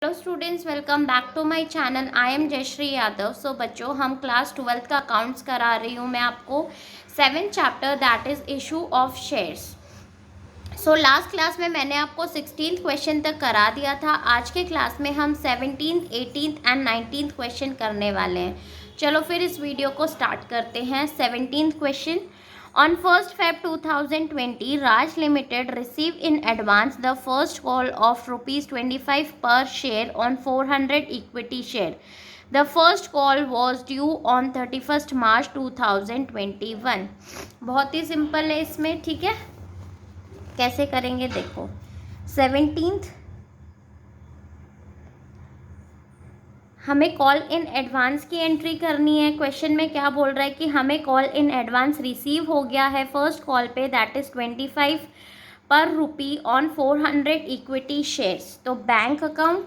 Hello students, welcome back to my channel. I am Jayshree Yadav. So बच्चों, हम class 12th का accounts करा रही हूँ मैं आपको। 7th chapter that is issue of shares. So last class में मैंने आपको 16th क्वेश्चन तक करा दिया था। आज के क्लास में हम 17th, 18th and 19th question करने वाले हैं। चलो फिर इस वीडियो को स्टार्ट करते हैं। 17th question. On 1st Feb 2020, Raj Limited received in advance the first call of rupees 25 per share on 400 equity share. The first call was due on 31st March 2021. बहुत ही सिंपल है इसमें, ठीक है। कैसे करेंगे देखो। 17th हमें कॉल इन एडवांस की एंट्री करनी है। क्वेश्चन में क्या बोल रहा है कि हमें कॉल इन एडवांस रिसीव हो गया है first call pay, that is 25 per rupee on 400 equity shares. तो बैंक अकाउंट,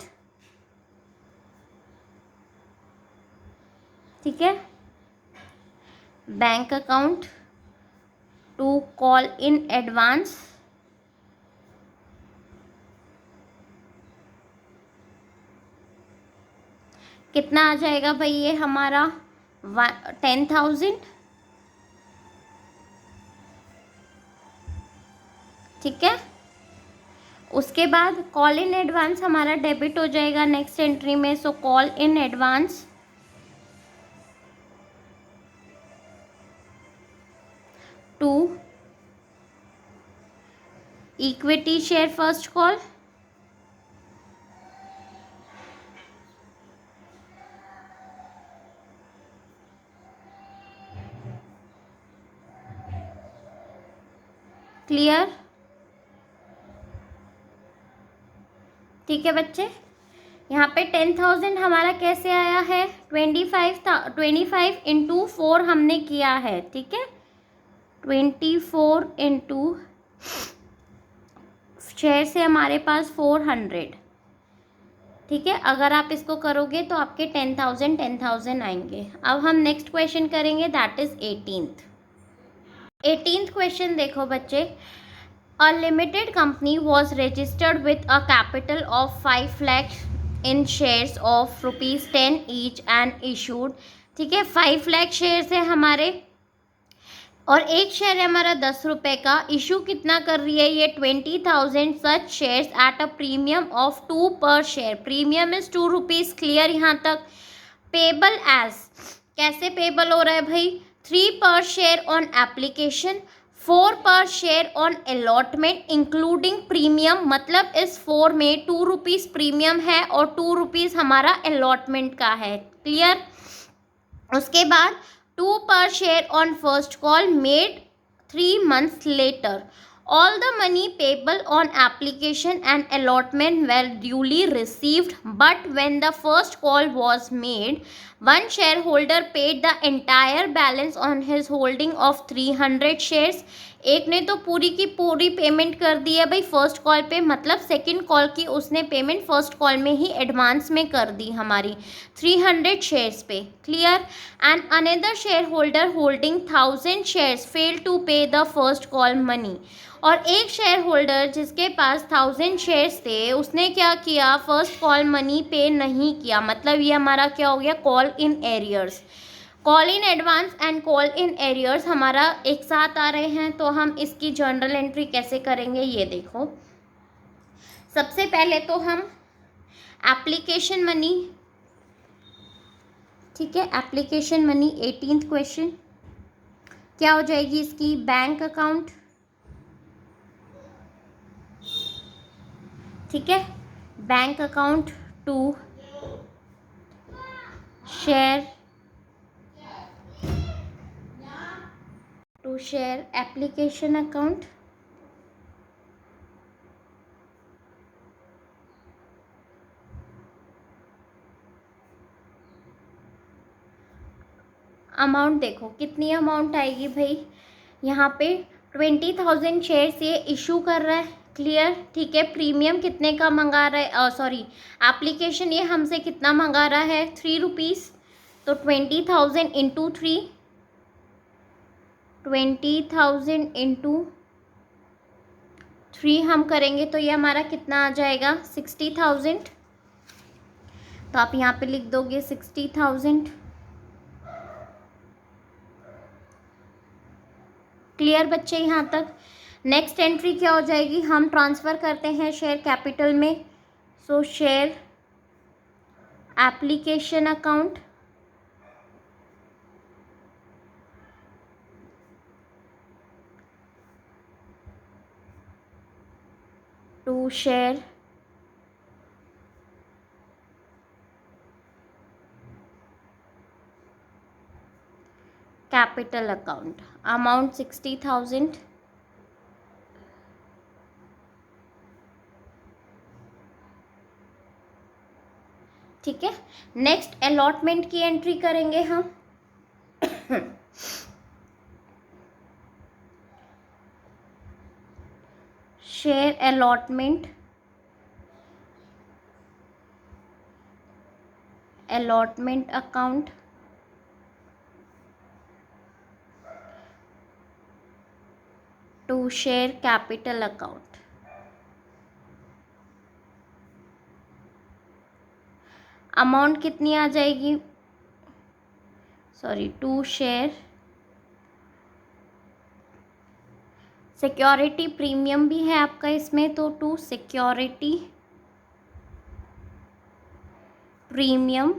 ठीक है, bank account to call in advance कितना आ जाएगा भाई? ये हमारा 10,000, ठीक है। उसके बाद कॉल इन एडवांस हमारा डेबिट हो जाएगा नेक्स्ट एंट्री में। So call in advance to equity share first call, clear, ठीक है बच्चे। यहाँ पे 10,000 हमारा कैसे आया है? 25 इंटू 4 हमने किया है, ठीक है। 24 इंटू शेयर से हमारे पास 400, ठीक है। अगर आप इसको करोगे तो आपके 10,000 आएंगे। अब हम नेक्स्ट क्वेश्चन करेंगे, दैट इज 18th क्वेश्चन। देखो बच्चे, A limited company was registered with a capital of 5 lakhs in shares of rupees 10 each and issued, ठीक है। 5 लाख शेयर्स है हमारे और एक शेयर है हमारा 10 रुपए का। इशू कितना कर रही है ये? 20,000 such shares at a premium of 2 per share. Premium is 2 rupees. Clear यहाँ तक? पेबल एज, कैसे पेबल हो रहा है भाई? 3 पर शेयर ऑन एप्लीकेशन, 4 पर share on allotment including premium. मतलब इस 4 में 2 रुपीज़ प्रीमियम है और 2 रुपीज़ हमारा अलॉटमेंट का है। क्लियर? उसके बाद 2 per share on first call made 3 months later. All the money payable on application and allotment were duly received, but when the first call was made, one shareholder paid the entire balance on his holding of 300 shares. एक ने तो पूरी की पूरी payment कर दी है भाई first call पे, मतलब सेकंड कॉल की उसने पेमेंट फर्स्ट कॉल में ही एडवांस में कर दी हमारी 300 शेयर्स पे। Clear? And another share holder holding 1000 shares fail to pay the first call money. और एक शेयर होल्डर जिसके पास 1000 शेयर्स थे उसने क्या किया? फर्स्ट कॉल मनी पे नहीं किया। मतलब ये हमारा क्या हो गया? Call in arrears. Call in advance and call in arrears हमारा एक साथ आ रहे हैं, तो हम इसकी जर्नल एंट्री कैसे करेंगे ये देखो। सबसे पहले तो हम एप्लीकेशन मनी, ठीक है, एप्लीकेशन मनी 18th क्वेश्चन क्या हो जाएगी इसकी? बैंक अकाउंट, ठीक है, bank account to share application account, amount देखो कितनी अमाउंट आएगी भाई। यहाँ पे 20,000 शेयर्स ये इशू कर रहा है। क्लियर? ठीक है। प्रीमियम कितने का मंगा रहा है? सॉरी, एप्लीकेशन ये हमसे कितना मंगा रहा है? 3 रुपीज़। तो 20,000 इंटू 3, 20,000 इंटू 3 हम करेंगे तो ये हमारा कितना आ जाएगा? 60,000। तो आप यहाँ पे लिख दोगे 60,000। क्लियर बच्चे यहाँ तक? नेक्स्ट एंट्री क्या हो जाएगी, हम ट्रांसफ़र करते हैं शेयर कैपिटल में। So share application account to share capital account, amount 60,000। ठीक है, नेक्स्ट अलॉटमेंट की एंट्री करेंगे हम। Share allotment, allotment account to share capital account. Amount कितनी आ जाएगी, sorry, to share, security premium भी है आपका इसमें, तो टू सिक्योरिटी प्रीमियम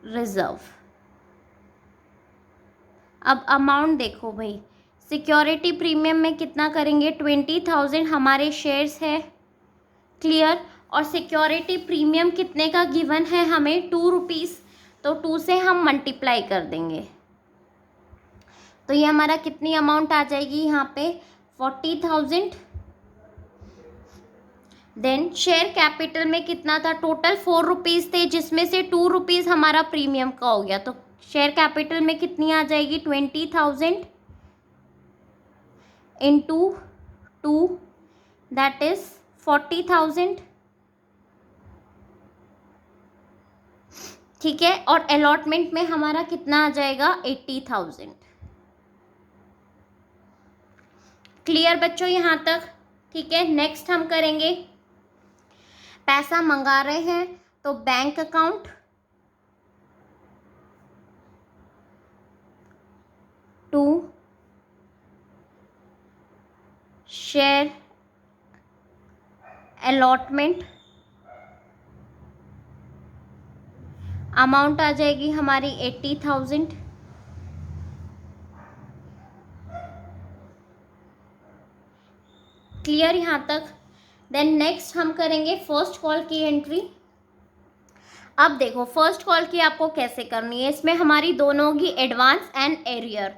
रिजर्व। अब अमाउंट देखो भाई, सिक्योरिटी प्रीमियम में कितना करेंगे, 20,000 हमारे शेयर्स है। क्लियर? और सिक्योरिटी प्रीमियम कितने का गिवन है हमें, 2 रुपीज़, तो 2 से हम मल्टीप्लाई कर देंगे। तो ये हमारा कितनी अमाउंट आ जाएगी यहाँ पे, 40,000। देन शेयर कैपिटल में कितना था, टोटल 4 रुपीज़ थे, जिसमें से 2 रुपीज़ हमारा प्रीमियम का हो गया, तो शेयर कैपिटल में कितनी आ जाएगी, 20,000 इंटू 2, दैट इज 40,000। ठीक है, और अलॉटमेंट में हमारा कितना आ जाएगा, 80,000। क्लियर बच्चों यहाँ तक? ठीक है, नेक्स्ट हम करेंगे, पैसा मंगा रहे हैं तो bank account to share allotment, amount आ जाएगी हमारी 80,000। क्लियर यहाँ तक? देन नेक्स्ट हम करेंगे फर्स्ट कॉल की एंट्री। अब देखो फर्स्ट कॉल की आपको कैसे करनी है, इसमें हमारी दोनों होगी एडवांस एंड एरियर।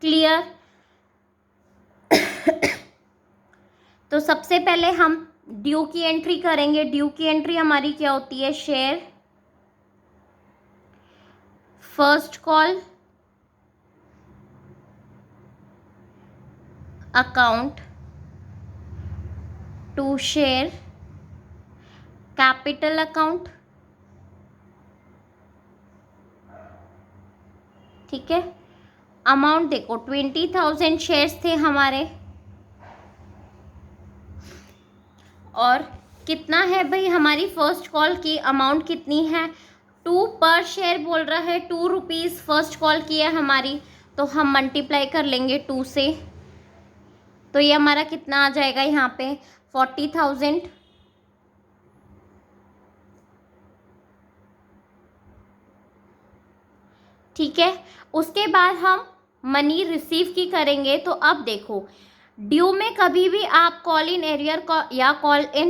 क्लियर? तो सबसे पहले हम ड्यू की एंट्री करेंगे। ड्यू की एंट्री हमारी क्या होती है, share first call account to share capital account. ठीक है, अमाउंट देखो 20,000 शेयर्स थे हमारे, और कितना है भाई हमारी फर्स्ट कॉल की अमाउंट कितनी है, 2 पर शेयर बोल रहा है, 2 रुपीज़ फर्स्ट कॉल की है हमारी, तो हम मल्टीप्लाई कर लेंगे 2 से, तो ये हमारा कितना आ जाएगा यहाँ पे 40,000। ठीक है, उसके बाद हम मनी रिसीव की करेंगे। तो अब देखो ड्यू में कभी भी आप कॉल इन एरियर का या कॉल इन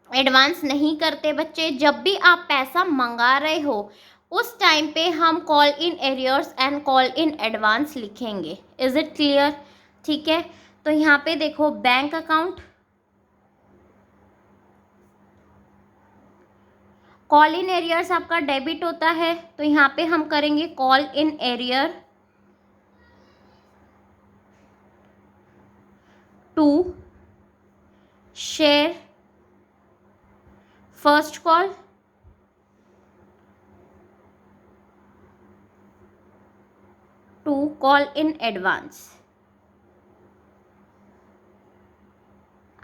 एडवांस नहीं करते बच्चे। जब भी आप पैसा मंगा रहे हो उस टाइम पे हम call in arrears and call in advance लिखेंगे। Is it clear? ठीक है, तो यहाँ पे देखो bank account, call in arrears आपका डेबिट होता है, तो यहाँ पे हम करेंगे call in arrear to share first call to call in advance.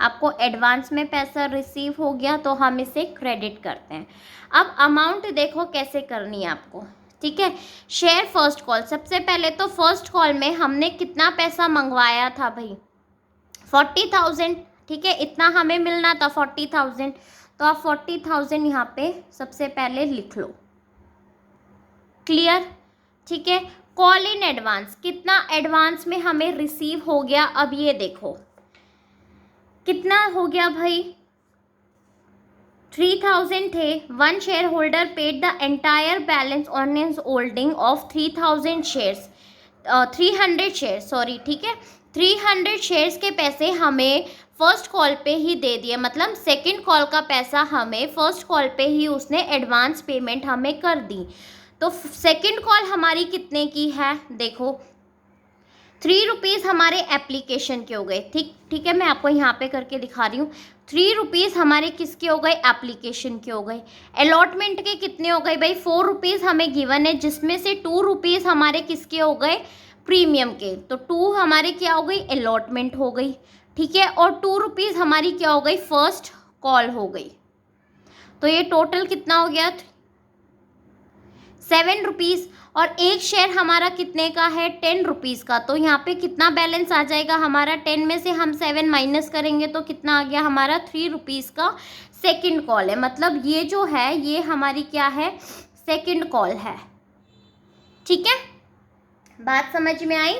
आपको एडवांस में पैसा रिसीव हो गया तो हम इसे क्रेडिट करते हैं। अब अमाउंट देखो कैसे करनी है आपको, ठीक है। शेयर फर्स्ट कॉल, सबसे पहले तो फर्स्ट कॉल में हमने कितना पैसा मंगवाया था भाई, 40,000, ठीक है, इतना हमें मिलना था 40,000। तो आप 40,000 यहाँ पे सबसे पहले लिख लो, क्लियर, ठीक है। कॉल इन एडवांस, कितना एडवांस में हमें रिसीव हो गया, अब ये देखो कितना हो गया भाई, 3,000 थे। One share holder paid the entire balance on his holding of 3,000 shares, 300 shares, sorry, ठीक है। 300 शेयर्स के पैसे हमें फर्स्ट कॉल पे ही दे दिए, मतलब सेकंड कॉल का पैसा हमें फर्स्ट कॉल पे ही उसने एडवांस पेमेंट हमें कर दी। तो सेकंड कॉल हमारी कितने की है, देखो 3 रुपीज़ हमारे एप्लीकेशन के हो गए, ठीक है, मैं आपको यहाँ पे करके दिखा रही हूँ। 3 रुपीज़ हमारे किसके हो गए, एप्लीकेशन के हो गए। अलॉटमेंट के कितने हो गए भाई, 4 रुपीज़ हमें गिवन है, जिसमें से 2 रुपीज़ हमारे किसके हो गए, प्रीमियम के। तो 2 हमारे क्या हो गई, अलॉटमेंट हो गई, ठीक है, और 2 रुपीज़ हमारी क्या हो गई, फर्स्ट कॉल हो गई। तो ये टोटल कितना हो गया, 7 रुपीज़। और एक शेयर हमारा कितने का है, 10 रुपीज़ का। तो यहाँ पे कितना बैलेंस आ जाएगा हमारा, 10 में से हम 7 माइनस करेंगे तो कितना आ गया हमारा, 3 रुपीज़ का सेकंड कॉल है। मतलब ये जो है ये हमारी क्या है, सेकंड कॉल है, ठीक है, बात समझ में आई।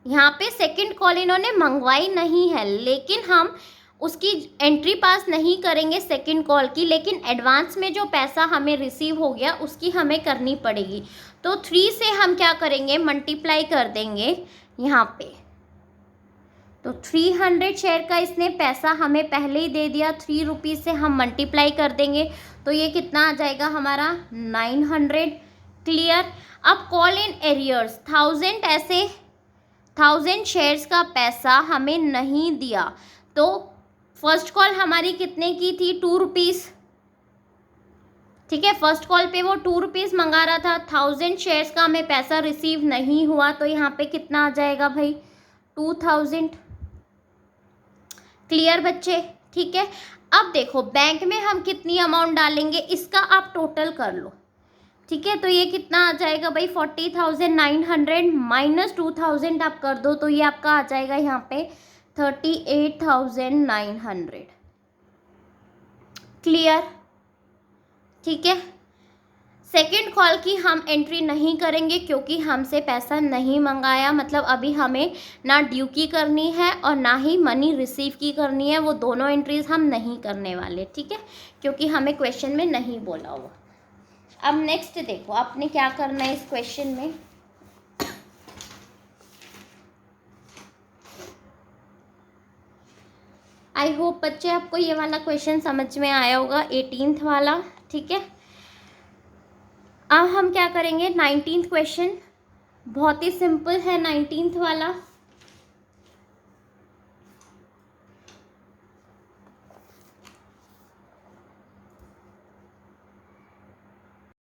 यहाँ पे सेकंड कॉल इन्होंने मंगवाई नहीं है, लेकिन हम उसकी एंट्री पास नहीं करेंगे सेकंड कॉल की, लेकिन एडवांस में जो पैसा हमें रिसीव हो गया उसकी हमें करनी पड़ेगी। तो 3 से हम क्या करेंगे, मल्टीप्लाई कर देंगे यहाँ पे। तो 300 शेयर का इसने पैसा हमें पहले ही दे दिया, 3 रुपीज़ से हम मल्टीप्लाई कर देंगे तो ये कितना आ जाएगा हमारा, 900, क्लियर। अब कॉल इन एरियर्स, 1000 शेयर्स का पैसा हमें नहीं दिया। तो फर्स्ट कॉल हमारी कितने की थी, 2 रुपीज़, ठीक है, फर्स्ट कॉल पे वो 2 रुपीज़ मंगा रहा था, 1000 शेयर्स का हमें पैसा रिसीव नहीं हुआ, तो यहाँ पे कितना आ जाएगा भाई, 2000, क्लियर बच्चे, ठीक है। अब देखो बैंक में हम कितनी अमाउंट डालेंगे, इसका आप टोटल कर लो, ठीक है। तो ये कितना आ जाएगा भाई, 40,900 माइनस 2000 आप कर दो तो ये आपका आ जाएगा यहाँ पे 38,900, क्लियर, ठीक है। सेकंड कॉल की हम एंट्री नहीं करेंगे क्योंकि हमसे पैसा नहीं मंगाया, मतलब अभी हमें ना ड्यू की करनी है और ना ही मनी रिसीव की करनी है, वो दोनों एंट्रीज हम नहीं करने वाले, ठीक है, क्योंकि हमें क्वेश्चन में नहीं बोला हुआ। अब नेक्स्ट देखो आपने क्या करना है इस क्वेश्चन में, आई होप बच्चे आपको ये वाला क्वेश्चन समझ में आया होगा, 18th वाला, ठीक है। अब हम क्या करेंगे, 19th क्वेश्चन, बहुत ही सिंपल है 19th वाला।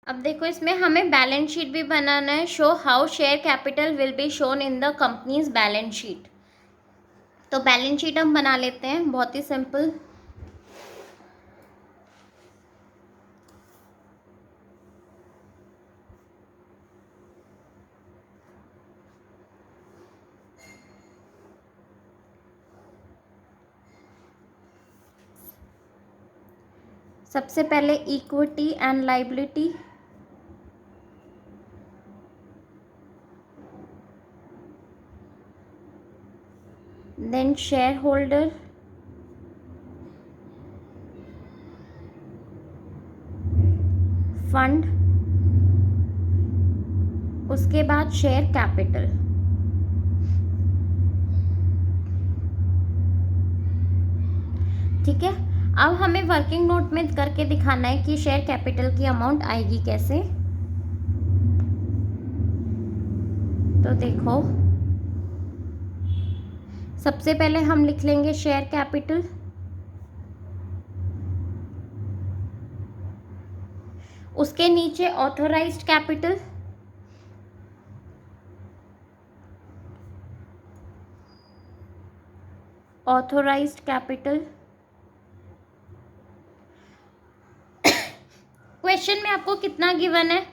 अब देखो इसमें हमें बैलेंस शीट भी बनाना है, show how share capital will be shown in the company's balance sheet. तो बैलेंस शीट हम बना लेते हैं, बहुत ही सिंपल। सबसे पहले equity and liability, then share holder, fund, उसके बाद शेयर कैपिटल, ठीक है। अब हमें वर्किंग नोट में करके दिखाना है कि शेयर कैपिटल की अमाउंट आएगी कैसे। तो देखो सबसे पहले हम लिख लेंगे शेयर कैपिटल, उसके नीचे authorised capital, authorised capital. Question में आपको कितना गिवन है?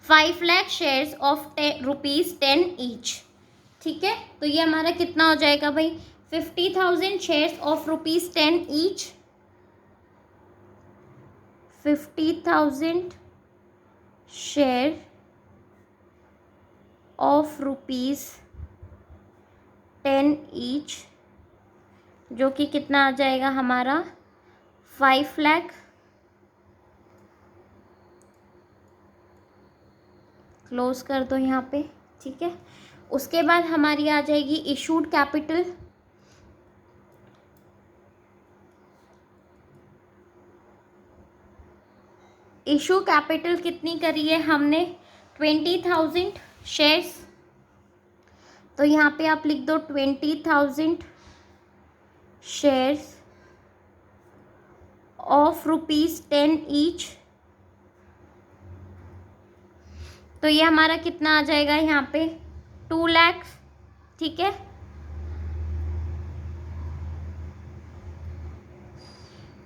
5 लाख शेयर्स ऑफ ₹10 ईच। ठीक है, तो ये हमारा कितना हो जाएगा भाई? 50,000 shares of ₹10 each. 50,000 share of ₹10 each, जो कि कितना आ जाएगा हमारा? 5 लाख। क्लोज कर दो यहाँ पे। ठीक है, उसके बाद हमारी आ जाएगी इशूड कैपिटल। इशू कैपिटल कितनी करी है हमने? 20,000 शेयर्स। तो यहाँ पे आप लिख दो 20,000 शेयर्स ऑफ ₹10 ईच। तो ये हमारा कितना आ जाएगा यहाँ पे? 2 लाख। ठीक है,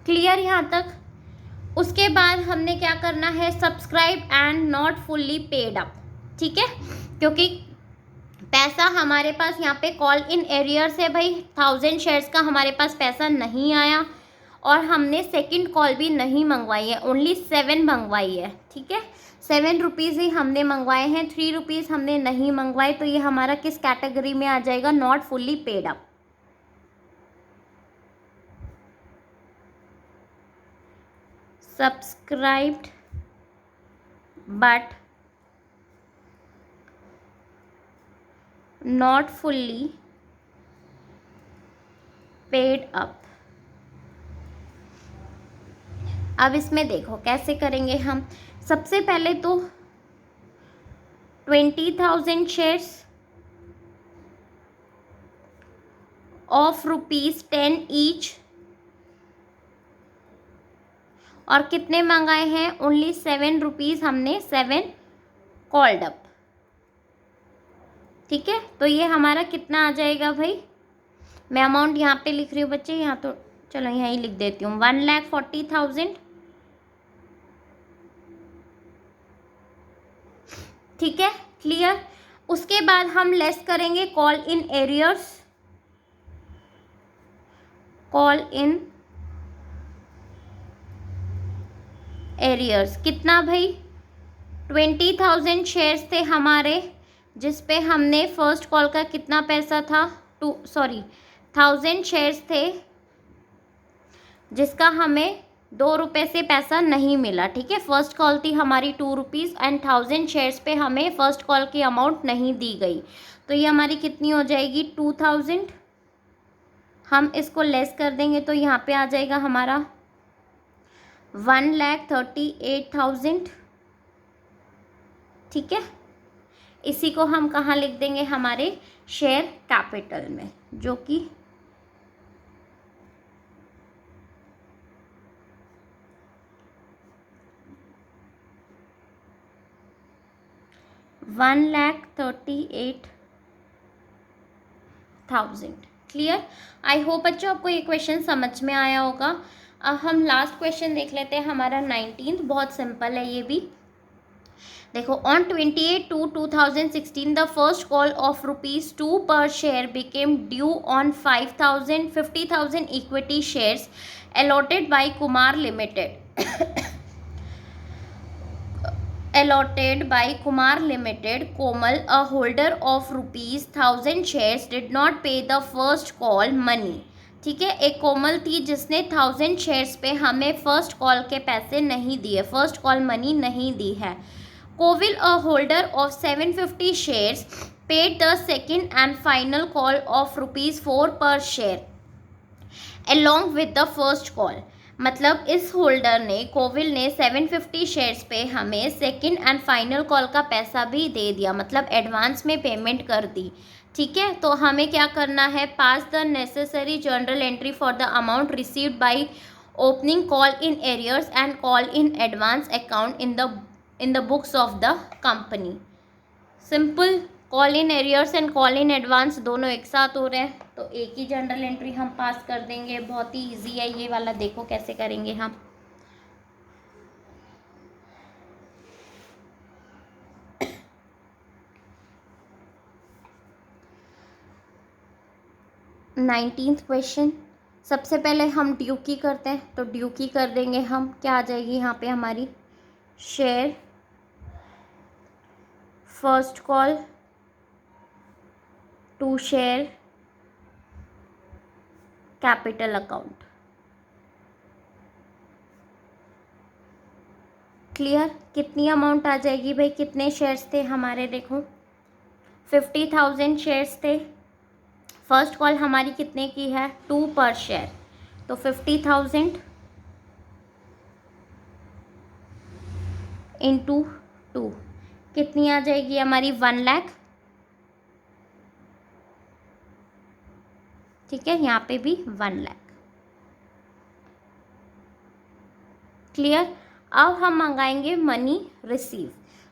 क्लियर यहाँ तक? उसके बाद हमने क्या करना है? Subscribe and not fully paid up. ठीक है, क्योंकि पैसा हमारे पास यहाँ पे कॉल इन एरियर्स है भाई। 1000 शेयर्स का हमारे पास पैसा नहीं आया और हमने सेकंड कॉल भी नहीं मंगवाई है, ओनली 7 मंगवाई है। ठीक है, 7 रुपीज़ ही हमने मंगवाए हैं, 3 रुपीज़ हमने नहीं मंगवाए। तो ये हमारा किस कैटेगरी में आ जाएगा? Not fully paid up. Subscribed but not fully paid up. अब इसमें देखो कैसे करेंगे हम। सबसे पहले तो 20,000 शेयर्स ऑफ ₹10 ईच, और कितने मंगाए हैं? ओनली 7 रुपीज़ हमने 7 कॉल्ड अप। ठीक है, तो ये हमारा कितना आ जाएगा भाई? मैं अमाउंट यहाँ पे लिख रही हूँ बच्चे, यहाँ तो चलो यहाँ ही लिख देती हूँ, 1,40,000। ठीक है, क्लियर? उसके बाद हम लेस करेंगे call in arrears. Call in arrears कितना भाई? 20,000 शेयर्स थे हमारे, जिस पे हमने फर्स्ट कॉल का कितना पैसा था? 1000 शेयर्स थे, जिसका हमें 2 रुपये से पैसा नहीं मिला। ठीक है, फर्स्ट कॉल थी हमारी 2 रुपीज़ एंड 1000 शेयर्स पे हमें फर्स्ट कॉल की अमाउंट नहीं दी गई। तो ये हमारी कितनी हो जाएगी? 2000। हम इसको लेस कर देंगे तो यहाँ पे आ जाएगा हमारा 1,38,000। ठीक है, इसी को हम कहाँ लिख देंगे? हमारे शेयर कैपिटल में, जो कि 1,38,000। क्लियर? आई होप बच्चों आपको ये क्वेश्चन समझ में आया होगा। अब हम लास्ट क्वेश्चन देख लेते हैं, हमारा 19th। बहुत सिंपल है ये भी। देखो, on 28/2/2016 the first call of ₹2 per share became due on 50,000 equity shares allotted by Kumar Limited Komal, a holder of ₹1,000 shares, did not pay the first call money। ठीक है, एक कोमल थी जिसने 1000 शेयर्स पे हमें फर्स्ट कॉल के पैसे नहीं दिए, फर्स्ट कॉल मनी नहीं दी है। कोविल, a holder of 750 shares, paid the second and final call of ₹4 per share along with the first call। मतलब इस होल्डर ने, कोविल ने 750 शेयर्स पे हमें सेकंड एंड फाइनल कॉल का पैसा भी दे दिया, मतलब एडवांस में पेमेंट कर दी। ठीक है, तो हमें क्या करना है? Pass the necessary journal entry for the amount received by opening call in arrears and call in advance account in the books of the company. Simple, call in arrears and call in advance दोनों एक साथ हो रहे हैं, तो एक ही general entry हम पास कर देंगे। बहुत ही इजी है ये वाला, देखो कैसे करेंगे हम। नाइनटीन्थ क्वेश्चन, सबसे पहले हम ड्यू की करते हैं, तो ड्यू की कर देंगे हम। क्या आ जाएगी यहाँ पे हमारी? Share first call to share capital account. Clear? कितनी अमाउंट आ जाएगी भाई? कितने शेयर्स थे हमारे? देखो 50,000 शेयर्स थे। फर्स्ट कॉल हमारी कितने की है? 2 पर शेयर, तो 50,000 इंटू 2 कितनी आ जाएगी हमारी? 1 लाख। ठीक है, यहाँ पे भी 1 लाख। क्लियर? अब हम मंगाएंगे मनी रिसीव,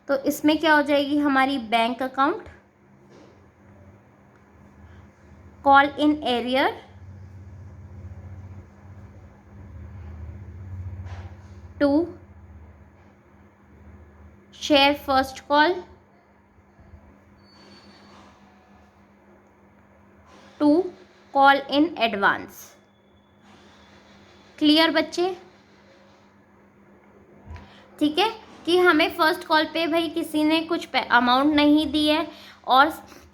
तो इसमें क्या हो जाएगी हमारी? Bank account, call in arrear to share first call to call in advance. Clear बच्चे? ठीक है, कि हमें फर्स्ट कॉल पे भाई किसी ने कुछ अमाउंट नहीं दी है, और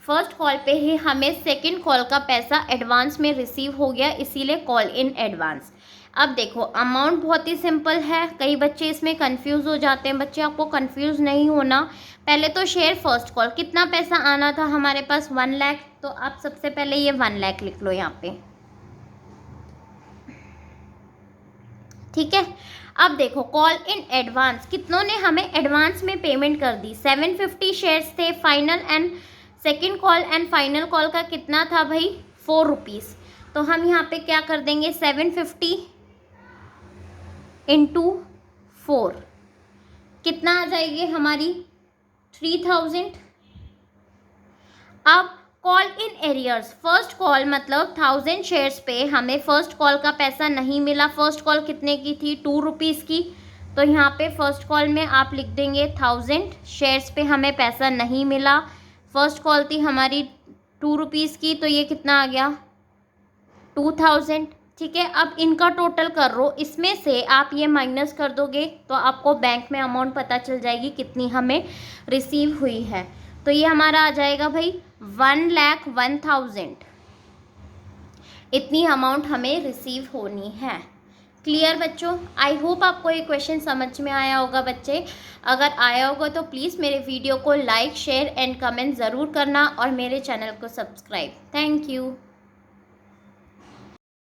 फर्स्ट कॉल पे ही हमें सेकंड कॉल का पैसा एडवांस में रिसीव हो गया, इसीलिए कॉल इन एडवांस। अब देखो अमाउंट बहुत ही सिंपल है, कई बच्चे इसमें कंफ्यूज हो जाते हैं। बच्चे आपको कंफ्यूज नहीं होना। पहले तो शेयर फर्स्ट कॉल, कितना पैसा आना था हमारे पास? 1 लाख, तो आप सबसे पहले ये 1 लाख लिख लो यहाँ पे। ठीक है, अब देखो कॉल इन एडवांस, कितनों ने हमें एडवांस में पेमेंट कर दी? 750 शेयर्स थे। Final and second call and final call का कितना था भाई? 4 रुपीज़। तो हम यहाँ पे क्या कर देंगे? 750 इंटू 4 कितना आ जाएगी हमारी? 3000। अब call in arrears, first call मतलब 1000 शेयर्स पे हमें फर्स्ट कॉल का पैसा नहीं मिला। फर्स्ट कॉल कितने की थी? 2 रुपीज़ की, तो यहाँ पे फर्स्ट कॉल में आप लिख देंगे 1000 शेयर्स पे हमें पैसा नहीं मिला। फर्स्ट कॉल थी हमारी 2 रुपीज़ की, तो ये कितना आ गया? 2000। ठीक है, अब इनका टोटल कर लो, इसमें से आप ये माइनस कर दोगे तो आपको बैंक में अमाउंट पता चल जाएगी कितनी हमें रिसीव हुई है। तो ये हमारा आ जाएगा भाई 1,01,000। इतनी अमाउंट हमें रिसीव होनी है। क्लियर बच्चों? आई होप आपको ये क्वेश्चन समझ में आया होगा बच्चे। अगर आया होगा तो प्लीज़ मेरे वीडियो को लाइक, शेयर एंड कमेंट ज़रूर करना, और मेरे चैनल को सब्सक्राइब। Thank you.